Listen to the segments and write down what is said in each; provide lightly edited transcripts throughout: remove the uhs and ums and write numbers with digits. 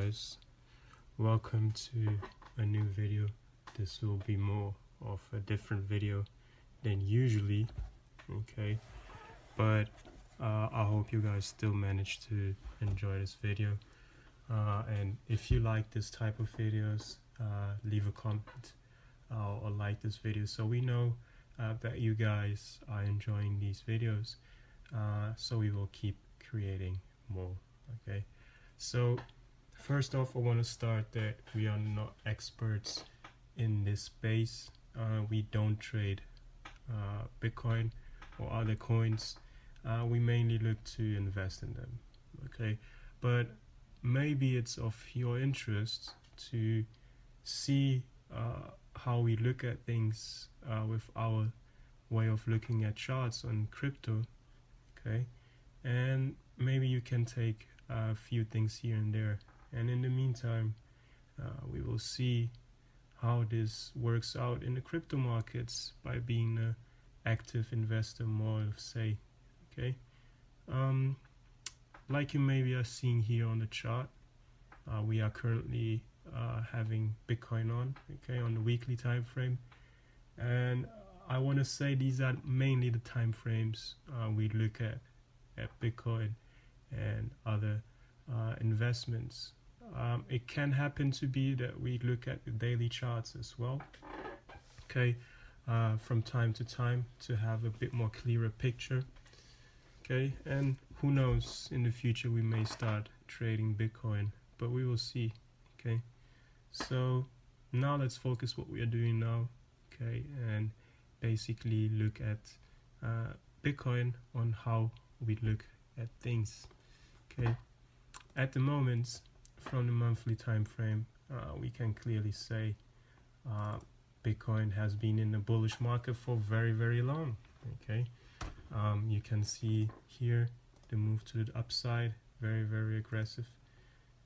guys, welcome to a new video. This will be more of a different video than usually, okay, but I hope you guys still manage to enjoy this video, and if you like this type of videos, leave a comment or like this video so we know that you guys are enjoying these videos, so we will keep creating more. Okay, so first off, I want to start that we are not experts in this space. We don't trade Bitcoin or other coins. We mainly look to invest in them. Okay, but maybe it's of your interest to see how we look at things with our way of looking at charts on crypto. Okay, and maybe you can take a few things here and there, and in the meantime we will see how this works out in the crypto markets by being an active investor, more of say. Okay, like you maybe are seeing here on the chart, we are currently having Bitcoin on, okay, on the weekly time frame, and I want to say these are mainly the time frames we look at Bitcoin and other investments. It can happen to be that we look at the daily charts as well, okay, from time to time to have a bit more clearer picture. Okay, and who knows, in the future we may start trading Bitcoin, but we will see. Okay, so now let's focus what we are doing now, okay, and basically look at Bitcoin on how we look at things. Okay, at the moment, from the monthly time frame, we can clearly say Bitcoin has been in the bullish market for very long. Okay, you can see here the move to the upside, very aggressive,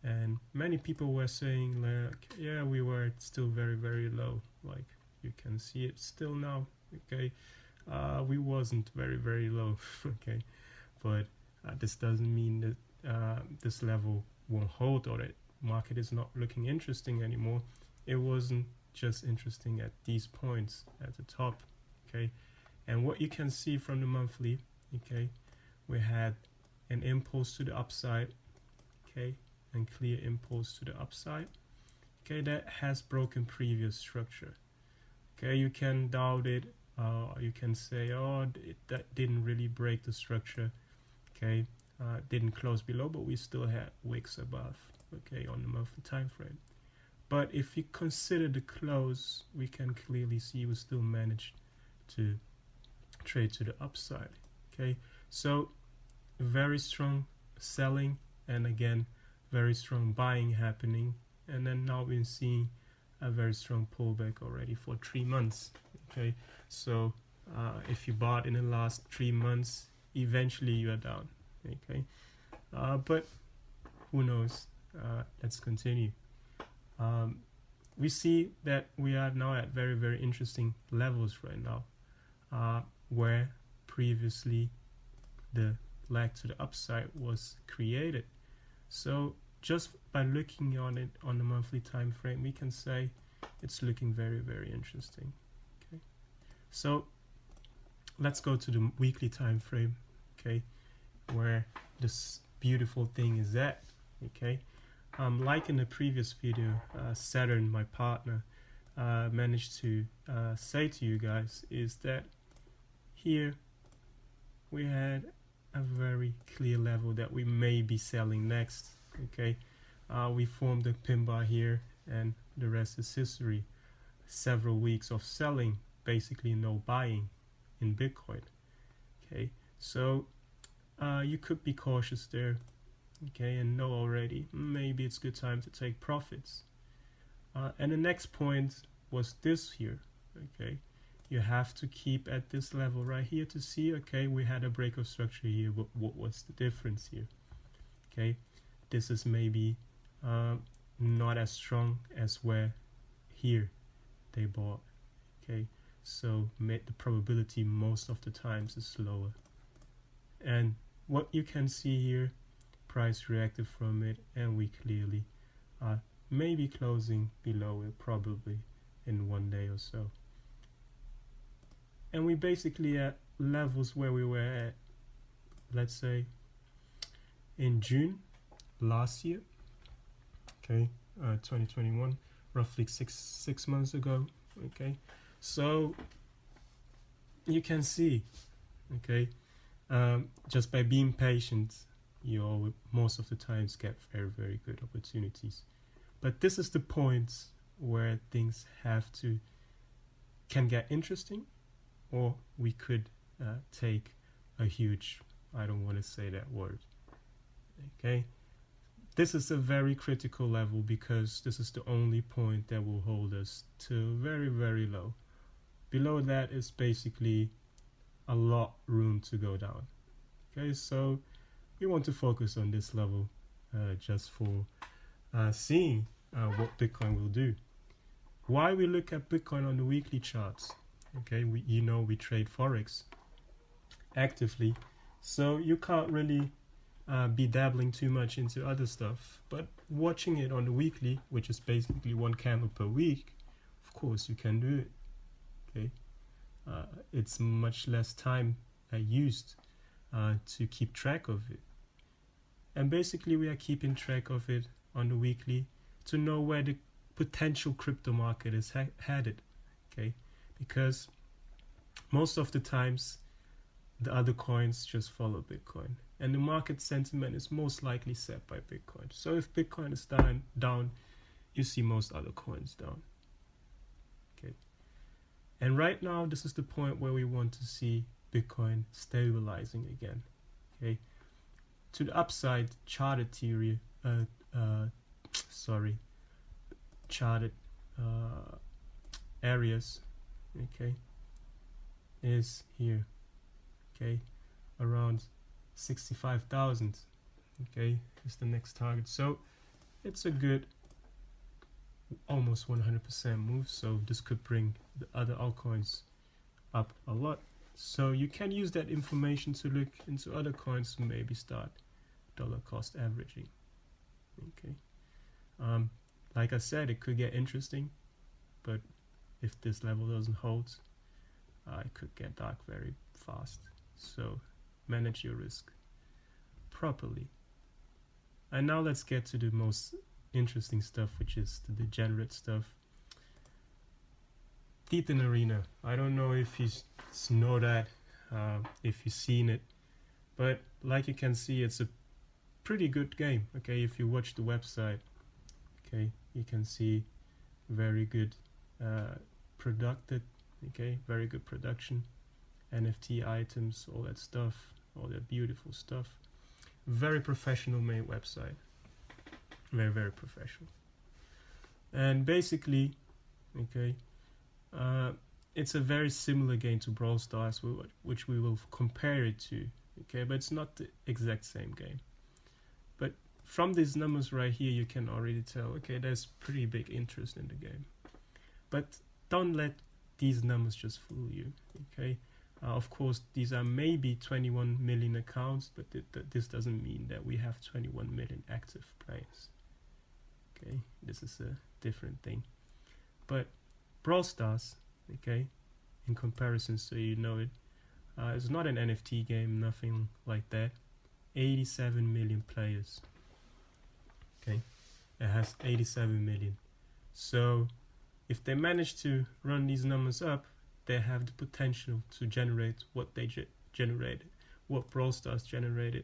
and many people were saying like, yeah, we were still very low, like you can see it still now. Okay, we wasn't very low. Okay, but this doesn't mean that this level won't hold or that market is not looking interesting anymore. It wasn't just interesting at these points at the top. Okay, and what you can see from the monthly, okay, we had an impulse to the upside, okay, and clear impulse to the upside. Okay, that has broken previous structure. Okay, you can doubt it, you can say, oh, that didn't really break the structure. Okay, didn't close below, but we still had wicks above, okay, on the monthly time frame. But if you consider the close, we can clearly see we still managed to trade to the upside. Okay, so very strong selling, and again very strong buying happening, and then now we're seeing a very strong pullback already for 3 months. Okay, so if you bought in the last 3 months, eventually you are down. Okay, but who knows, let's continue. We see that we are now at very interesting levels right now, where previously the leg to the upside was created. So just by looking on it on the monthly time frame, we can say it's looking very interesting. Okay, so let's go to the weekly time frame, okay, where this beautiful thing is at. Okay, like in the previous video, Saturn, my partner, managed to say to you guys is that here we had a very clear level that we may be selling next. Okay, we formed a pin bar here, and the rest is history. Several weeks of selling, basically no buying in Bitcoin. Okay, so you could be cautious there, okay, and know already maybe it's good time to take profits. And the next point was this here. Okay, you have to keep at this level right here to see, okay, we had a break of structure here, but what was the difference here? Okay, this is maybe not as strong as where here they bought. Okay, so the probability most of the times is lower, and what you can see here, price reacted from it, and we clearly maybe closing below it probably in 1 day or so. And we basically at levels where we were at, let's say, in June last year, okay, 2021, roughly six months ago, okay. So you can see, okay, just by being patient, you'll most of the times get very, very good opportunities. But this is the point where things can get interesting, or we could take a huge, I don't want to say that word, okay. This is a very critical level because this is the only point that will hold us to very, very low. Below that is basically a lot room to go down. Okay, so we want to focus on this level just for seeing what Bitcoin will do. Why we look at Bitcoin on the weekly charts? Okay, we trade Forex actively, so you can't really be dabbling too much into other stuff, but watching it on the weekly, which is basically one candle per week, of course you can do it. Okay, it's much less time used to keep track of it, and basically we are keeping track of it on the weekly to know where the potential crypto market is headed. Okay, because most of the times the other coins just follow Bitcoin, and the market sentiment is most likely set by Bitcoin. So if Bitcoin is down, you see most other coins down. Okay, and right now this is the point where we want to see Bitcoin stabilizing again. Okay, to the upside, charted theory, charted areas, okay, is here. Okay, around 65,000. Okay, is the next target. So it's a good, almost 100% move. So this could bring the other altcoins up a lot. So you can use that information to look into other coins to maybe start dollar cost averaging. Okay, like I said, it could get interesting, but if this level doesn't hold, it could get dark very fast. So manage your risk properly. And now let's get to the most interesting stuff, which is the degenerate stuff. Thetan Arena. I don't know if you know that, if you've seen it, but like you can see, it's a pretty good game. Okay, if you watch the website, okay, you can see very good producted. Okay, very good production. NFT items, all that stuff, all that beautiful stuff. Very professional made website. Very, very professional. And basically, okay, it's a very similar game to Brawl Stars, which we will compare it to. Okay, but it's not the exact same game. But from these numbers right here, you can already tell, okay, there's pretty big interest in the game. But don't let these numbers just fool you. Okay. Of course, these are maybe 21 million accounts, but this doesn't mean that we have 21 million active players. Okay, this is a different thing. But Brawl Stars, okay, in comparison, so you know it, it's not an NFT game, nothing like that. 87 million players. Okay, it has 87 million. So if they manage to run these numbers up, they have the potential to generate what they generated, what Brawl Stars generated,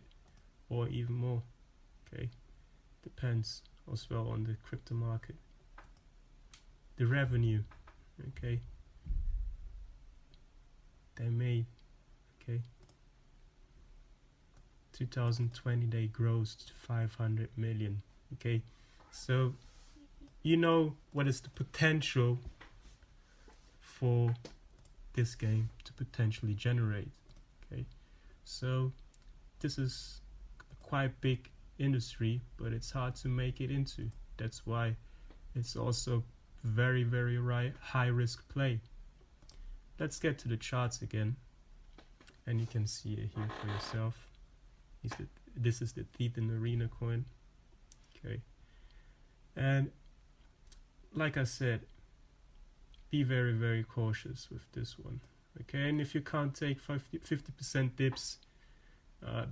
or even more. Okay, depends as well on the crypto market. The revenue, okay, they made, okay, 2020 they grossed 500 million. Okay, so you know what is the potential for this game to potentially generate. Okay, so this is a quite big industry, but it's hard to make it into. That's why it's also very, very high risk play. Let's get to the charts again, and you can see it here for yourself. This is the Thetan Arena coin. Okay, And like I said, be very, very cautious with this one. Okay, and if you can't take 50% dips,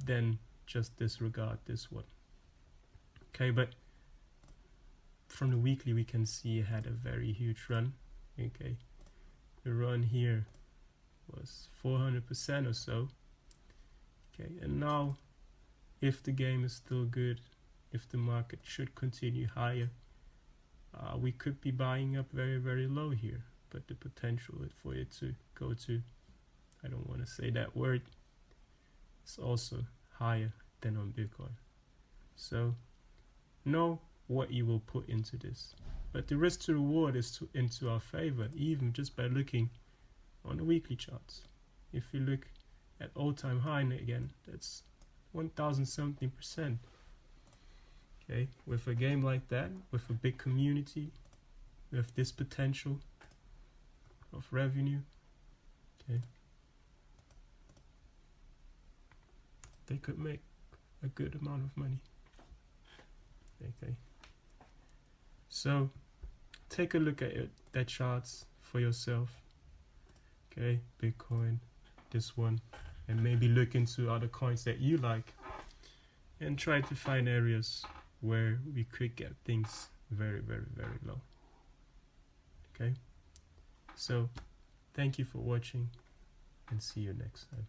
then just disregard this one. Okay, but from the weekly we can see it had a very huge run. Okay, the run here was 400% or so. Okay, and now if the game is still good, if the market should continue higher, we could be buying up very, very low here. But the potential for it to go to, I don't want to say that word, it's also higher than on Bitcoin. So know what you will put into this. But the risk to reward is into our favor, even just by looking on the weekly charts. If you look at all-time high again, that's 1017%. Okay, with a game like that, with a big community, with this potential of revenue, okay, they could make a good amount of money. Okay, so take a look at that charts for yourself. Okay, Bitcoin, this one, and maybe look into other coins that you like, and try to find areas where we could get things very, very, very low. Okay, so thank you for watching, and see you next time.